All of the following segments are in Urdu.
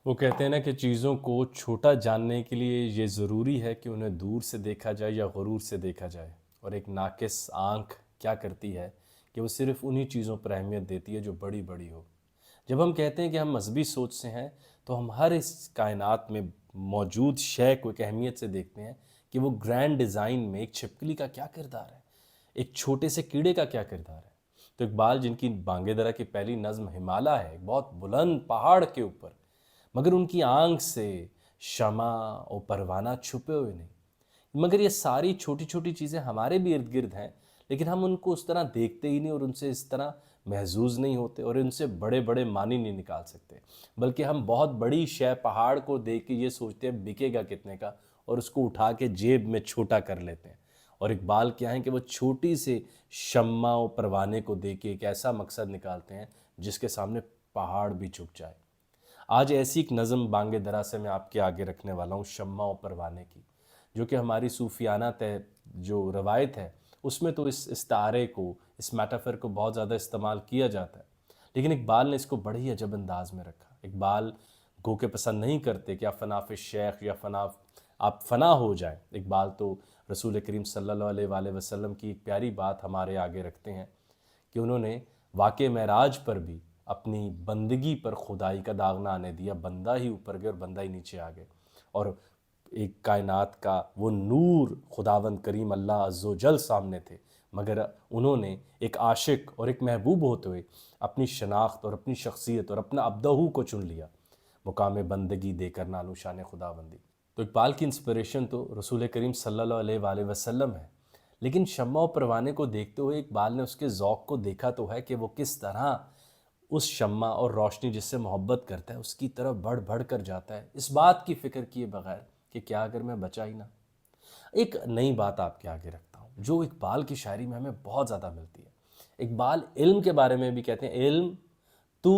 وہ کہتے ہیں نا کہ چیزوں کو چھوٹا جاننے کے لیے یہ ضروری ہے کہ انہیں دور سے دیکھا جائے یا غرور سے دیکھا جائے، اور ایک ناقص آنکھ کیا کرتی ہے کہ وہ صرف انہی چیزوں پر اہمیت دیتی ہے جو بڑی بڑی ہو۔ جب ہم کہتے ہیں کہ ہم مذہبی سوچ سے ہیں تو ہم ہر اس کائنات میں موجود شے کو ایک اہمیت سے دیکھتے ہیں کہ وہ گرینڈ ڈیزائن میں ایک چھپکلی کا کیا کردار ہے، ایک چھوٹے سے کیڑے کا کیا کردار ہے۔ تو اقبال، جن کی بانگ درا کی پہلی نظم ہمالیہ ہے، ایک بہت بلند پہاڑ کے اوپر، مگر ان کی آنکھ سے شمع اور پروانہ چھپے ہوئے نہیں، مگر یہ ساری چھوٹی چھوٹی چیزیں ہمارے بھی ارد گرد ہیں، لیکن ہم ان کو اس طرح دیکھتے ہی نہیں اور ان سے اس طرح محظوظ نہیں ہوتے اور ان سے بڑے بڑے معنی نہیں نکال سکتے، بلکہ ہم بہت بڑی شے پہاڑ کو دیکھ کے یہ سوچتے ہیں بکے گا کتنے کا، اور اس کو اٹھا کے جیب میں چھوٹا کر لیتے ہیں۔ اور اقبال کیا ہیں کہ وہ چھوٹی سے شمع و پروانے کو دیکھ کے ایک ایسا مقصد نکالتے ہیں جس کے سامنے پہاڑ بھی جھک جائے۔ آج ایسی ایک نظم بانگ درا سے میں آپ کے آگے رکھنے والا ہوں، شمع و پروانے کی، جو کہ ہماری صوفیانہ جو روایت ہے اس میں تو اس استعارے کو، اس میٹافر کو بہت زیادہ استعمال کیا جاتا ہے، لیکن اقبال نے اس کو بڑی ہی عجب انداز میں رکھا۔ اقبال گو کہ پسند نہیں کرتے کہ آپ فنا فی الشیخ یا آپ فنا ہو جائیں۔ اقبال تو رسول کریم صلی اللہ علیہ وآلہ وسلم کی ایک پیاری بات ہمارے آگے رکھتے ہیں کہ انہوں نے واقع معراج پر بھی اپنی بندگی پر خدائی کا داغ نہ آنے دیا، بندہ ہی اوپر گئے اور بندہ ہی نیچے آ گئے، اور ایک کائنات کا وہ نور خداوند کریم اللہ عز و جل سامنے تھے، مگر انہوں نے ایک عاشق اور ایک محبوب ہوتے ہوئے اپنی شناخت اور اپنی شخصیت اور اپنا ابدہو کو چن لیا، مقام بندگی دے کر نالو شان خداوندی۔ تو اقبال کی انسپریشن تو رسول کریم صلی اللہ علیہ وآلہ وسلم ہے، لیکن شمع و پروانے کو دیکھتے ہوئے اقبال نے اس کے ذوق کو دیکھا تو ہے کہ وہ کس طرح اس شمع اور روشنی جس سے محبت کرتا ہے اس کی طرف بڑھ بڑھ کر جاتا ہے، اس بات کی فکر کیے بغیر کہ کیا اگر میں بچا ہی نہ۔ ایک نئی بات آپ کے آگے رکھتا ہوں جو اقبال کی شاعری میں ہمیں بہت زیادہ ملتی ہے۔ اقبال علم کے بارے میں بھی کہتے ہیں، علم تو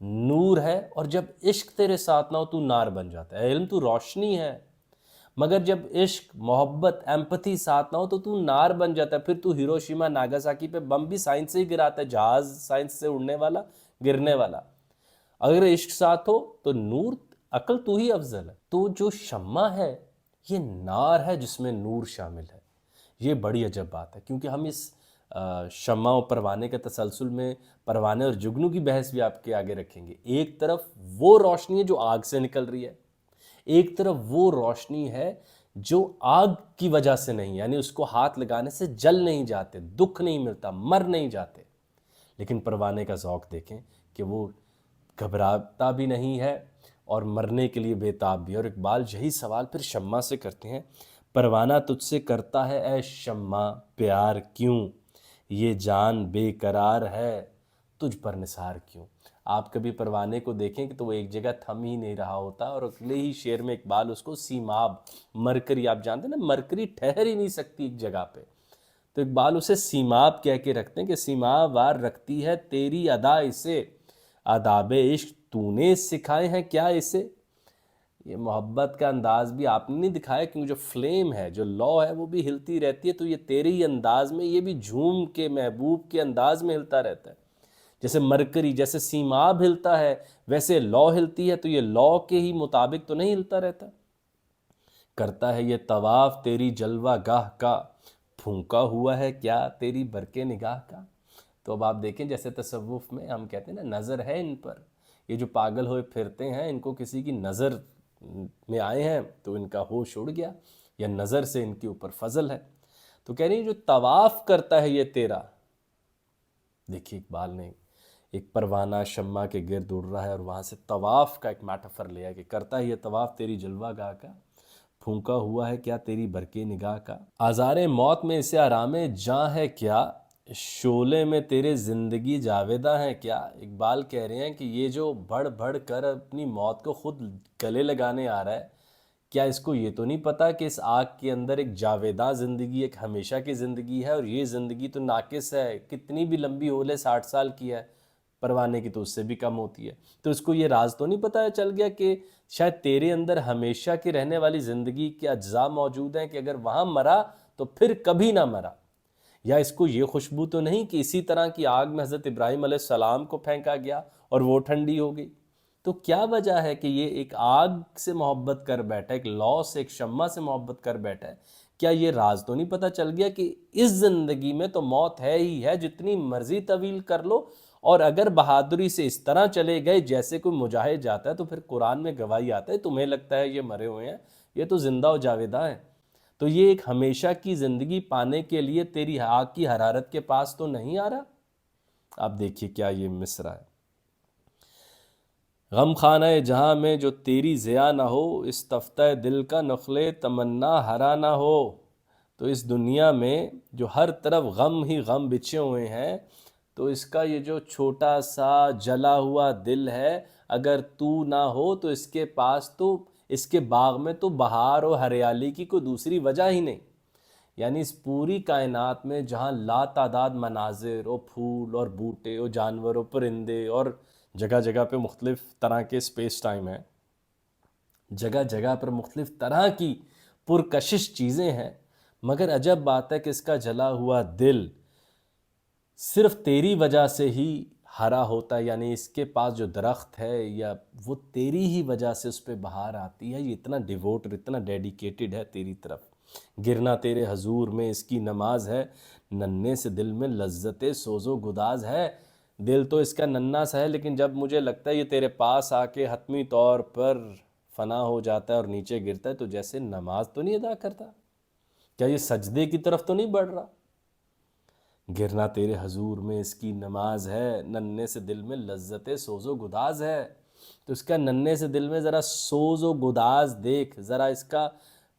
نور ہے اور جب عشق تیرے ساتھ نہ ہو تو نار بن جاتا ہے۔ علم تو روشنی ہے، مگر جب عشق، محبت، ایمپتھی ساتھ نہ ہو تو نار بن جاتا ہے، پھر تو ہیروشیما ناگاساکی پہ بم بھی سائنس سے ہی گراتا ہے، جہاز سائنس سے اڑنے والا، گرنے والا۔ اگر عشق ساتھ ہو تو نور، عقل تو ہی افضل ہے۔ تو جو شمع ہے یہ نار ہے جس میں نور شامل ہے۔ یہ بڑی عجب بات ہے، کیونکہ ہم اس شمع و پروانے کے تسلسل میں پروانے اور جگنو کی بحث بھی آپ کے آگے رکھیں گے۔ ایک طرف وہ روشنی ہے جو آگ سے نکل رہی ہے، ایک طرف وہ روشنی ہے جو آگ کی وجہ سے نہیں، یعنی اس کو ہاتھ لگانے سے جل نہیں جاتے، دکھ نہیں ملتا، مر نہیں جاتے۔ لیکن پروانے کا ذوق دیکھیں کہ وہ گھبراتا بھی نہیں ہے اور مرنے کے لیے بےتاب بھی ہے۔ اور اقبال یہی سوال پھر شمع سے کرتے ہیں، پروانہ تجھ سے کرتا ہے اے شمع پیار کیوں، یہ جان بے قرار ہے تجھ پر نثار کیوں۔ آپ کبھی پروانے کو دیکھیں کہ تو وہ ایک جگہ تھم ہی نہیں رہا ہوتا، اور اگلے ہی شعر میں اقبال اس کو سیماب، مرکری، آپ جانتے ہیں نا مرکری ٹھہر ہی نہیں سکتی ایک جگہ پہ، تو اقبال اسے سیماب کہہ کے رکھتے ہیں کہ سیماب وار رکھتی ہے تیری ادا اسے، آداب عشق تو نے سکھائے ہیں کیا اسے۔ یہ محبت کا انداز بھی آپ نے نہیں دکھایا، کیونکہ جو فلیم ہے، جو لا ہے، وہ بھی ہلتی رہتی ہے، تو یہ تیرے ہی انداز میں، یہ بھی جھوم کے محبوب کے انداز میں ہلتا رہتا ہے۔ جیسے مرکری، جیسے سیماب ہلتا ہے، ویسے لا ہلتی ہے، تو یہ لا کے ہی مطابق تو نہیں ہلتا رہتا۔ کرتا ہے یہ طواف تیری جلوہ گاہ کا، پھونکا ہوا ہے کیا تیری برقِ نگاہ کا۔ تو اب آپ دیکھیں، جیسے تصوف میں ہم کہتے ہیں نا نظر ہے ان پر، یہ جو پاگل ہوئے پھرتے ہیں، ان کو کسی کی نظر میں آئے ہیں تو ان کا ہوش اڑ گیا، یا نظر سے ان کے اوپر فضل ہے۔ تو کہہ رہی ہیں جو طواف کرتا ہے یہ تیرا، دیکھیے اقبال نے ایک پروانہ شمع کے گرد اڑ رہا ہے اور وہاں سے طواف کا ایک میٹافر لیا ہے کہ کرتا ہے یہ طواف تیری جلوہ گاہ کا، پھونکا ہوا ہے کیا تیری برقِ نگاہ کا، آزار موت میں اسے آرام جاں ہے کیا، شعلے میں تیرے زندگی جاویداں ہے کیا۔ اقبال کہہ رہے ہیں کہ یہ جو بڑھ بڑھ کر اپنی موت کو خود گلے لگانے آ رہا ہے، کیا اس کو یہ تو نہیں پتا کہ اس آگ کے اندر ایک جاویداں زندگی، ایک ہمیشہ کی زندگی ہے، اور یہ زندگی تو ناقص ہے، کتنی بھی لمبی ہو لے، 60 سال کی ہے، پروانے کی تو اس سے بھی کم ہوتی ہے۔ تو اس کو یہ راز تو نہیں پتا چل گیا کہ شاید تیرے اندر ہمیشہ کی رہنے والی زندگی کے اجزاء موجود ہیں، کہ اگر وہاں مرا تو پھر کبھی نہ مرا۔ یا اس کو یہ خوشبو تو نہیں کہ اسی طرح کی آگ میں حضرت ابراہیم علیہ السلام کو پھینکا گیا اور وہ ٹھنڈی ہو گئی۔ تو کیا وجہ ہے کہ یہ ایک آگ سے محبت کر بیٹھا ہے، ایک لو سے، ایک شمع سے محبت کر بیٹھا ہے؟ کیا یہ راز تو نہیں پتہ چل گیا کہ اس زندگی میں تو موت ہے ہی ہے، جتنی مرضی طویل کر لو، اور اگر بہادری سے اس طرح چلے گئے جیسے کوئی مجاہد جاتا ہے، تو پھر قرآن میں گواہی آتا ہے تمہیں لگتا ہے یہ مرے ہوئے ہیں، یہ تو زندہ و جاویداں ہیں۔ تو یہ ایک ہمیشہ کی زندگی پانے کے لیے تیری آگ کی حرارت کے پاس تو نہیں آ رہا؟ آپ دیکھیے کیا یہ مصرع ہے، غم خانہ جہاں میں جو تیری ضیا نہ ہو، اس تفتہ دل کا نخل تمنا ہرا نہ ہو۔ تو اس دنیا میں جو ہر طرف غم ہی غم بچھے ہوئے ہیں، تو اس کا یہ جو چھوٹا سا جلا ہوا دل ہے، اگر تو نہ ہو تو اس کے پاس تو، اس کے باغ میں تو بہار و ہریالی کی کوئی دوسری وجہ ہی نہیں۔ یعنی اس پوری کائنات میں جہاں لا تعداد مناظر اور پھول اور بوٹے اور جانور اور پرندے، اور جگہ جگہ پہ مختلف طرح کے اسپیس ٹائم ہیں، جگہ جگہ پر مختلف طرح کی پرکشش چیزیں ہیں، مگر عجب بات ہے کہ اس کا جلا ہوا دل صرف تیری وجہ سے ہی ہرا ہوتا ہے۔ یعنی اس کے پاس جو درخت ہے، یا وہ تیری ہی وجہ سے اس پہ بہار آتی ہے، یہ اتنا ڈیووٹ، اتنا ڈیڈیکیٹڈ ہے تیری طرف۔ گرنا تیرے حضور میں اس کی نماز ہے، ننھے سے دل میں لذت سوز و گداز ہے۔ دل تو اس کا ننھا سا ہے، لیکن جب مجھے لگتا ہے یہ تیرے پاس آ کے حتمی طور پر فنا ہو جاتا ہے اور نیچے گرتا ہے، تو جیسے نماز تو نہیں ادا کرتا، کیا یہ سجدے کی طرف تو نہیں بڑھ رہا؟ گرنا تیرے حضور میں اس کی نماز ہے، ننھے سے دل میں لذت سوز و گداز ہے۔ تو اس کا ننھے سے دل میں ذرا سوز و گداز دیکھ، ذرا اس کا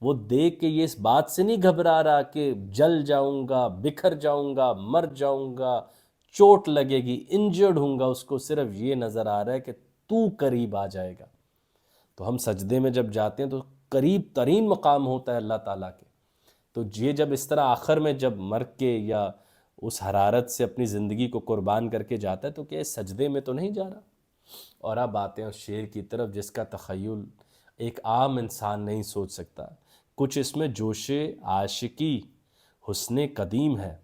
وہ دیکھ کہ یہ اس بات سے نہیں گھبرا رہا کہ جل جاؤں گا، بکھر جاؤں گا، مر جاؤں گا، چوٹ لگے گی، انجرڈ ہوں گا۔ اس کو صرف یہ نظر آ رہا ہے کہ تو قریب آ جائے گا۔ تو ہم سجدے میں جب جاتے ہیں تو قریب ترین مقام ہوتا ہے اللہ تعالیٰ کے۔ تو یہ جب اس طرح آخر میں جب مر کے یا اس حرارت سے اپنی زندگی کو قربان کر کے جاتا ہے، تو کیا اس سجدے میں تو نہیں جا رہا؟ اور اب آتے ہیں اس شعر کی طرف جس کا تخیل ایک عام انسان نہیں سوچ سکتا۔ کچھ اس میں جوش عاشقی حسن قدیم ہے۔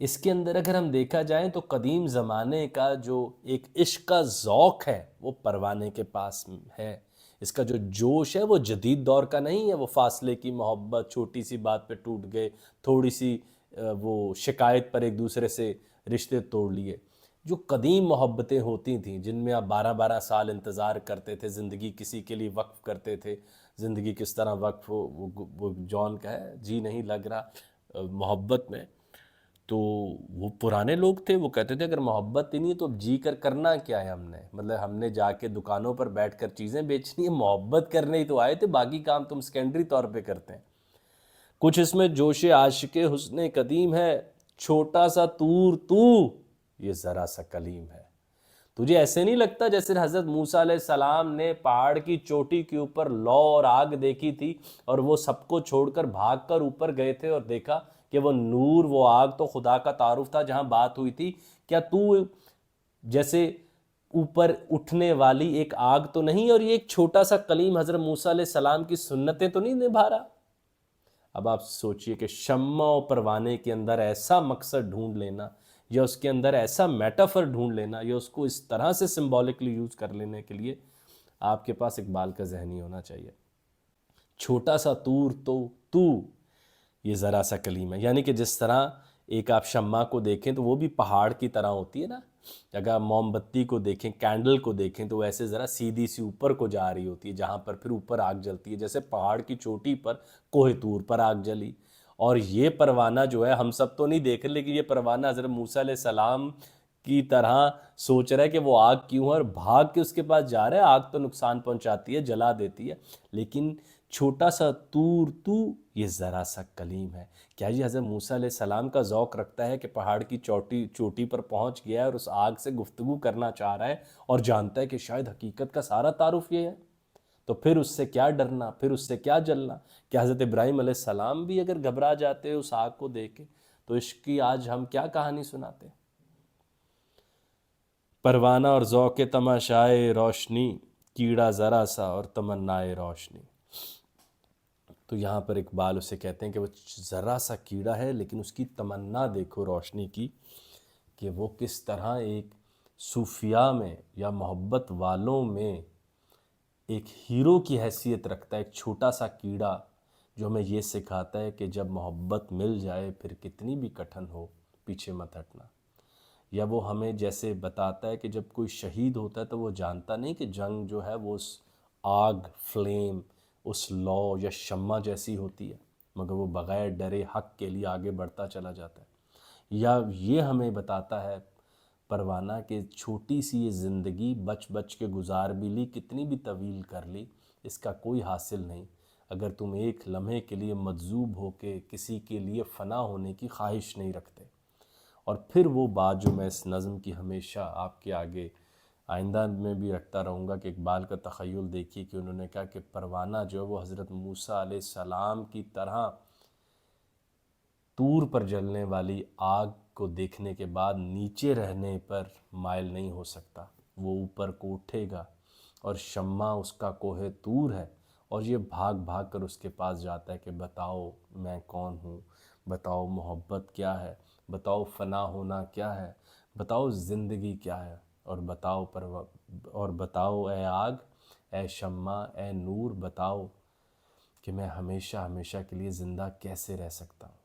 اس کے اندر اگر ہم دیکھا جائیں تو قدیم زمانے کا جو ایک عشق کا ذوق ہے وہ پروانے کے پاس ہے۔ اس کا جو جوش ہے وہ جدید دور کا نہیں ہے، وہ فاصلے کی محبت، چھوٹی سی بات پہ ٹوٹ گئے، تھوڑی سی وہ شکایت پر ایک دوسرے سے رشتے توڑ لیے۔ جو قدیم محبتیں ہوتی تھیں، جن میں آپ 12 سال انتظار کرتے تھے، زندگی کسی کے لیے وقف کرتے تھے، زندگی کس طرح وقف ہو، وہ جان کا ہے جی نہیں لگ رہا محبت میں، تو وہ پرانے لوگ تھے، وہ کہتے تھے اگر محبت ہی نہیں تو اب جی کر کرنا کیا ہے ہم نے، مطلب ہم نے جا کے دکانوں پر بیٹھ کر چیزیں بیچنی ہے، محبت کرنے ہی تو آئے تھے، باقی کام تم سیکنڈری طور پہ کرتے ہیں۔ کچھ اس میں جوش عاشق حسن قدیم ہے، چھوٹا سا طور تو یہ ذرا سا کلیم ہے۔ تجھے ایسے نہیں لگتا جیسے حضرت موسیٰ علیہ السلام نے پہاڑ کی چوٹی کے اوپر لو اور آگ دیکھی تھی، اور وہ سب کو چھوڑ کر بھاگ کر اوپر گئے تھے اور دیکھا کہ وہ نور، وہ آگ تو خدا کا تعارف تھا جہاں بات ہوئی تھی، کیا تو جیسے اوپر اٹھنے والی ایک آگ تو نہیں، اور یہ ایک چھوٹا سا کلیم حضرت موسیٰ علیہ السلام کی سنتیں تو نہیں نبھا رہا؟ اب آپ سوچئے کہ شمع و پروانے کے اندر ایسا مقصد ڈھونڈ لینا، یا اس کے اندر ایسا میٹافر ڈھونڈ لینا، یا اس کو اس طرح سے سمبولکلی یوز کر لینے کے لیے آپ کے پاس اقبال کا ذہنی ہونا چاہیے۔ چھوٹا سا طور تو یہ ذرا سا کلیم ہے، یعنی کہ جس طرح ایک آپ شمع کو دیکھیں تو وہ بھی پہاڑ کی طرح ہوتی ہے نا، اگر آپ موم بتی کو دیکھیں، کینڈل کو دیکھیں، تو ایسے ذرا سیدھی سی اوپر کو جا رہی ہوتی ہے، جہاں پر پھر اوپر آگ جلتی ہے، جیسے پہاڑ کی چوٹی پر کوہ طور پر آگ جلی۔ اور یہ پروانہ جو ہے ہم سب تو نہیں دیکھ رہے، لیکن یہ پروانہ حضرت موسیٰ علیہ السلام کی طرح سوچ رہا ہے کہ وہ آگ کیوں ہے، اور بھاگ کے اس کے پاس جا رہا ہے۔ آگ تو نقصان پہنچاتی ہے، جلا دیتی ہے، لیکن چھوٹا سا طور تو یہ ذرا سا کلیم ہے۔ کیا یہ حضرت موسیٰ علیہ السلام کا ذوق رکھتا ہے کہ پہاڑ کی چوٹی پر پہنچ گیا ہے اور اس آگ سے گفتگو کرنا چاہ رہا ہے، اور جانتا ہے کہ شاید حقیقت کا سارا تعارف یہ ہے؟ تو پھر اس سے کیا ڈرنا، پھر اس سے کیا جلنا؟ کہ حضرت ابراہیم علیہ السلام بھی اگر گھبرا جاتے اس آگ کو دیکھ کے، تو عشق کی آج ہم کیا کہانی سناتے؟ پروانہ اور ذوق تماشائے روشنی، کیڑا ذرا سا اور تمنائے روشنی۔ تو یہاں پر اقبال اسے کہتے ہیں کہ وہ ذرا سا کیڑا ہے، لیکن اس کی تمنا دیکھو روشنی کی، کہ وہ کس طرح ایک صوفیاء میں یا محبت والوں میں ایک ہیرو کی حیثیت رکھتا ہے، ایک چھوٹا سا کیڑا جو ہمیں یہ سکھاتا ہے کہ جب محبت مل جائے پھر کتنی بھی کٹھن ہو پیچھے مت ہٹنا۔ یا وہ ہمیں جیسے بتاتا ہے کہ جب کوئی شہید ہوتا ہے تو وہ جانتا نہیں کہ جنگ جو ہے وہ اس آگ، فلیم، اس لو یا شمع جیسی ہوتی ہے، مگر وہ بغیر ڈرے حق کے لیے آگے بڑھتا چلا جاتا ہے۔ یا یہ ہمیں بتاتا ہے پروانہ کہ چھوٹی سی یہ زندگی بچ بچ کے گزار بھی لی، کتنی بھی طویل کر لی، اس کا کوئی حاصل نہیں اگر تم ایک لمحے کے لیے مجذوب ہو کے کسی کے لیے فنا ہونے کی خواہش نہیں رکھتے۔ اور پھر وہ بات جو میں اس نظم کی ہمیشہ آپ کے آگے آئندہ میں بھی رکھتا رہوں گا کہ اقبال کا تخیل دیکھیے کہ انہوں نے کہا کہ پروانہ جو ہے وہ حضرت موسیٰ علیہ السلام کی طرح طور پر جلنے والی آگ کو دیکھنے کے بعد نیچے رہنے پر مائل نہیں ہو سکتا، وہ اوپر کو اٹھے گا، اور شمع اس کا کوہ طور ہے، اور یہ بھاگ بھاگ کر اس کے پاس جاتا ہے کہ بتاؤ میں کون ہوں، بتاؤ محبت کیا ہے، بتاؤ فنا ہونا کیا ہے، بتاؤ زندگی کیا ہے، اور بتاؤ اے آگ، اے شمع، اے نور، بتاؤ کہ میں ہمیشہ ہمیشہ کے لیے زندہ کیسے رہ سکتا ہوں۔